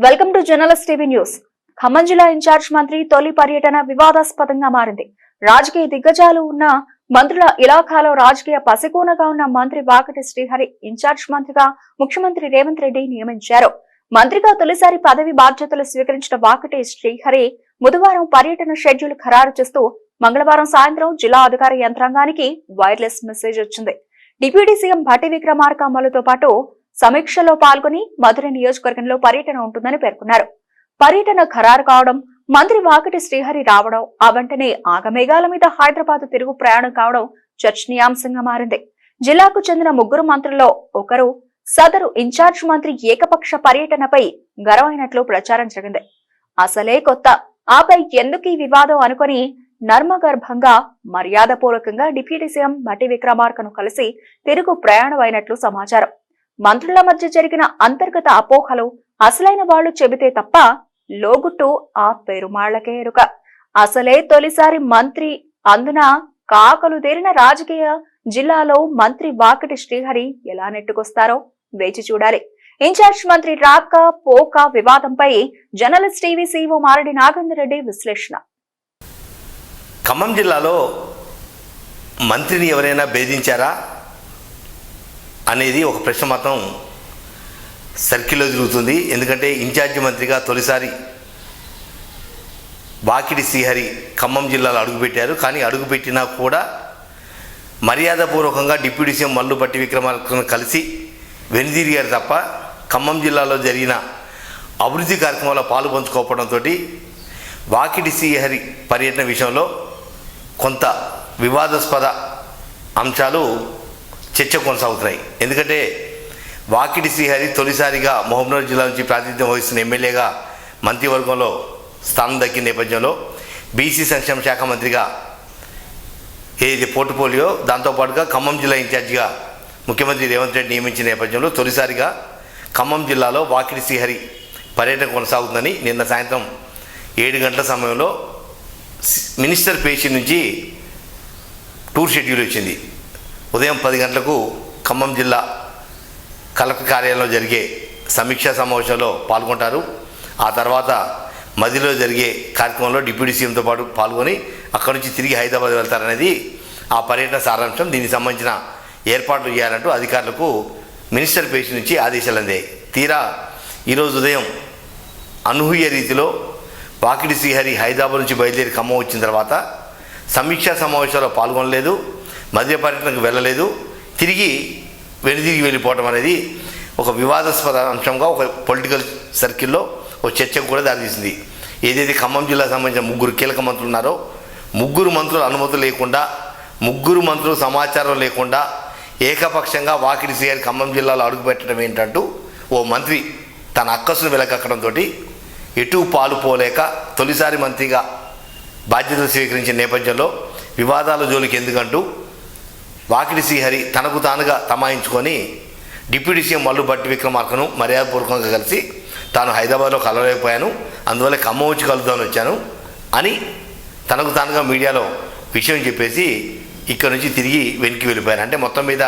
Welcome to journalist TV news. Khammam జిల్లా incharge మంత్రి తొలి పర్యటన వివాదాస్పదంగా మారింది. రాజకీయ దిగ్గజాలు ఉన్న మంత్రుల ఇలాఖాలో రాజకీయ పసికూనగా ఉన్న మంత్రి వాకటి శ్రీహరి ఇన్ఛార్జ్ మంత్రిగా ముఖ్యమంత్రి రేవంత్ రెడ్డి నియమించారు. మంత్రిగా తొలిసారి పదవి బాధ్యతలు స్వీకరించిన వాకటి శ్రీహరి బుధవారం పర్యటన షెడ్యూల్ ఖరారు చేస్తూ మంగళవారం సాయంత్రం జిల్లా అధికార యంత్రాంగానికి వైర్లెస్ మెసేజ్ వచ్చింది. డిప్యూటీ సీఎం భట్టి విక్రమార్క అమలుతో పాటు సమీక్షలో పాల్గొని మధుర నియోజకవర్గంలో పర్యటన ఉంటుందని పేర్కొన్నారు. పర్యటన ఖరారు కావడం, మంత్రి వాకటి శ్రీహరి రావడం, ఆ వెంటనే ఆగమేఘాల మీద హైదరాబాద్ తిరుగు ప్రయాణం కావడం చర్చనీయాంశంగా మారింది. జిల్లాకు చెందిన ముగ్గురు మంత్రుల్లో ఒకరు సదరు ఇన్ఛార్జ్ మంత్రి ఏకపక్ష పర్యటనపై గర్వమైనట్లు ప్రచారం జరిగింది. అసలే కొత్త, ఆపై ఎందుకు ఈ వివాదం అనుకుని నర్మగర్భంగా మర్యాదపూర్వకంగా డిప్యూటీ సీఎం భట్టి విక్రమార్కను కలిసి తిరుగు ప్రయాణం అయినట్లు సమాచారం. మంత్రుల మధ్య జరిగిన అంతర్గత అపోహలు అసలైన వాళ్లు చెబితే తప్ప లోగుట్టు ఆ పెరుమాళ్లకే ఎరుక. అసలే తొలిసారి మంత్రి, అందున కాకలు దేరిన రాజకీయ జిల్లాలో మంత్రి వాకటి శ్రీహరి ఎలా నెట్టుకొస్తారో వేచి చూడాలి. ఇన్ఛార్జ్ మంత్రి రాక పోక వివాదంపై journalist TV CEO Maradi Nagender Reddy విశ్లేషణ. ఖమ్మం జిల్లాలో మంత్రిని ఎవరైనా భేదించారా అనేది ఒక ప్రశ్న మాత్రం సర్కిల్లో తిరుగుతుంది. ఎందుకంటే ఇన్ఛార్జి మంత్రిగా తొలిసారి వాకిటి శ్రీహరి ఖమ్మం జిల్లాలో అడుగుపెట్టారు. కానీ అడుగుపెట్టినా కూడా మర్యాదపూర్వకంగా డిప్యూటీ సీఎం మల్లు భట్టి విక్రమార్కను కలిసి వెనుదిరిగారు తప్ప ఖమ్మం జిల్లాలో జరిగిన అభివృద్ధి కార్యక్రమాల్లో పాలు పంచుకోవడంతో వాకిటి శ్రీహరి పర్యటన విషయంలో కొంత వివాదాస్పద అంశాలు చర్చ కొనసాగుతున్నాయి. ఎందుకంటే వాకిటి శ్రీహరి తొలిసారిగా మహబూబ్నగర్ జిల్లా నుంచి ప్రాతినిధ్యం వహిస్తున్న ఎమ్మెల్యేగా మంత్రివర్గంలో స్థానం దక్కిన నేపథ్యంలో బీసీ సంక్షేమ శాఖ మంత్రిగా ఏది పోర్ట్ఫోలియో, దాంతోపాటుగా ఖమ్మం జిల్లా ఇన్ఛార్జిగా ముఖ్యమంత్రి రేవంత్ రెడ్డి నియమించిన నేపథ్యంలో తొలిసారిగా ఖమ్మం జిల్లాలో వాకిటి శ్రీహరి పర్యటన కొనసాగుతుందని నిన్న సాయంత్రం 7 గంటల సమయంలో మినిస్టర్ పేషి నుంచి టూర్ షెడ్యూల్ వచ్చింది. ఉదయం 10 గంటలకు ఖమ్మం జిల్లా కలెక్టర్ కార్యాలయంలో జరిగే సమీక్షా సమావేశంలో పాల్గొంటారు. ఆ తర్వాత మదిలో జరిగే కార్యక్రమంలో డిప్యూటీ సీఎంతో పాటు పాల్గొని అక్కడి నుంచి తిరిగి హైదరాబాద్ వెళ్తారనేది ఆ పర్యటన సారాంశం. దీనికి సంబంధించిన ఏర్పాట్లు చేయాలంటూ అధికారులకు మినిస్టర్ పేషి నుంచి ఆదేశాలు అందాయి. తీరా ఈరోజు ఉదయం అనూహ్య రీతిలో వాకిటి శ్రీహరి హైదరాబాద్ నుంచి బయలుదేరి ఖమ్మం వచ్చిన తర్వాత సమీక్షా సమావేశాల్లో పాల్గొనలేదు, మధ్య పర్యటనకు వెళ్ళలేదు, తిరిగి వెనుదిరిగి వెళ్ళిపోవడం అనేది ఒక వివాదాస్పద అంశంగా ఒక పొలిటికల్ సర్కిల్లో ఒక చర్చకు కూడా దారితీసింది. ఏదైతే ఖమ్మం జిల్లాకు సంబంధించిన ముగ్గురు కీలక మంత్రులు ఉన్నారో ముగ్గురు మంత్రుల అనుమతి లేకుండా, ముగ్గురు మంత్రుల సమాచారం లేకుండా ఏకపక్షంగా వాకిటి శ్రీహరి ఖమ్మం జిల్లాలో అడుగుపెట్టడం ఏంటంటూ ఓ మంత్రి తన అక్కసును వెలకక్కడంతో ఎటు పాలు పోలేక తొలిసారి మంత్రిగా బాధ్యతలు స్వీకరించిన నేపథ్యంలో వివాదాల జోలికి ఎందుకంటూ వాకిటి శ్రీహరి తనకు తానుగా తమాయించుకొని డిప్యూటీ సీఎం మల్లు భట్టి విక్రమార్కను మర్యాదపూర్వకంగా కలిసి తాను హైదరాబాద్లో కలవలేకపోయాను, అందువల్ల ఖమ్మం వచ్చి కలుద్దామని వచ్చాను అని తనకు తానుగా మీడియాలో విషయం చెప్పేసి ఇక్కడ నుంచి తిరిగి వెనక్కి వెళ్ళిపోయారు. అంటే మొత్తం మీద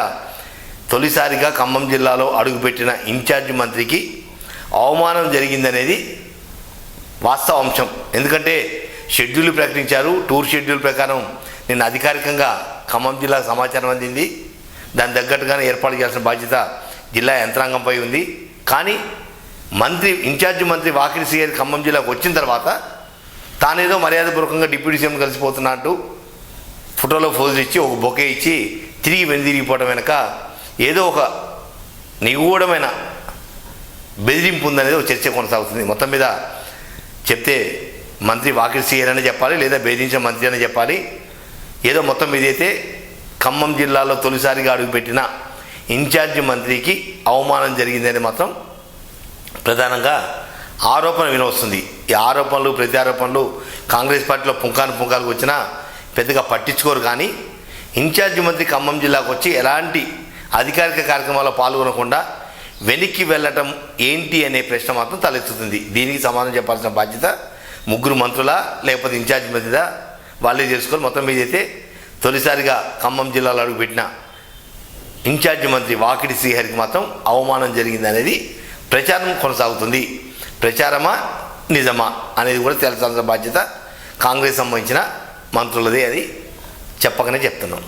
తొలిసారిగా ఖమ్మం జిల్లాలో అడుగుపెట్టిన ఇన్ఛార్జ్ మంత్రికి అవమానం జరిగిందనేది వాస్తవ అంశం. ఎందుకంటే షెడ్యూల్ ప్రకటించారు, టూర్ షెడ్యూల్ ప్రకారం నిన్న అధికారికంగా ఖమ్మం జిల్లాకు సమాచారం అందింది. దాని తగ్గట్టుగానే ఏర్పాటు చేయాల్సిన బాధ్యత జిల్లా యంత్రాంగంపై ఉంది. కానీ ఇన్ఛార్జ్ మంత్రి వాకిటి శ్రీహరి ఖమ్మం జిల్లాకు వచ్చిన తర్వాత తానేదో మర్యాదపూర్వకంగా డిప్యూటీ సీఎం కలిసిపోతున్నట్టు ఫోటోలో ఫోజులు ఇచ్చి ఒక బొకే ఇచ్చి తిరిగి వెనుదిరిగిపోవడం వెనక ఏదో ఒక నిగూఢమైన బెదిరింపు ఉందనేది ఒక చర్చ కొనసాగుతుంది. మొత్తం మీద చెప్తే మంత్రి వాకిటి శ్రీహరి అని చెప్పాలి, లేదా బెదిరించిన మంత్రి అని చెప్పాలి. ఏదో మొత్తం మీద అయితే ఖమ్మం జిల్లాలో తొలిసారిగా అడుగుపెట్టిన ఇన్ఛార్జి మంత్రికి అవమానం జరిగిందని మాత్రం ప్రధానంగా ఆరోపణ వినవస్తుంది. ఈ ఆరోపణలు ప్రత్యారోపణలు కాంగ్రెస్ పార్టీలో పుంకానికి వచ్చినా పెద్దగా పట్టించుకోరు. కానీ ఇన్ఛార్జి మంత్రి ఖమ్మం జిల్లాకు వచ్చి ఎలాంటి అధికారిక కార్యక్రమాల్లో పాల్గొనకుండా వెనక్కి వెళ్ళటం ఏంటి అనే ప్రశ్న మాత్రం తలెత్తుతుంది. దీనికి సమాధానం చెప్పాల్సిన బాధ్యత ముగ్గురు మంత్రులా లేకపోతే ఇన్ఛార్జి మంత్రిదా వాళ్ళే చేసుకొని మొత్తం మీద అయితే తొలిసారిగా ఖమ్మం జిల్లాలో అడుగుపెట్టిన ఇన్ఛార్జి మంత్రి వాకిటి శ్రీహరికి మాత్రం అవమానం జరిగింది అనేది ప్రచారం కొనసాగుతుంది. ప్రచారమా నిజమా అనేది కూడా తేల్చాల్సిన బాధ్యత కాంగ్రెస్ సంబంధించిన మంత్రులదే. అది చెప్పకనే చెప్తున్నాం.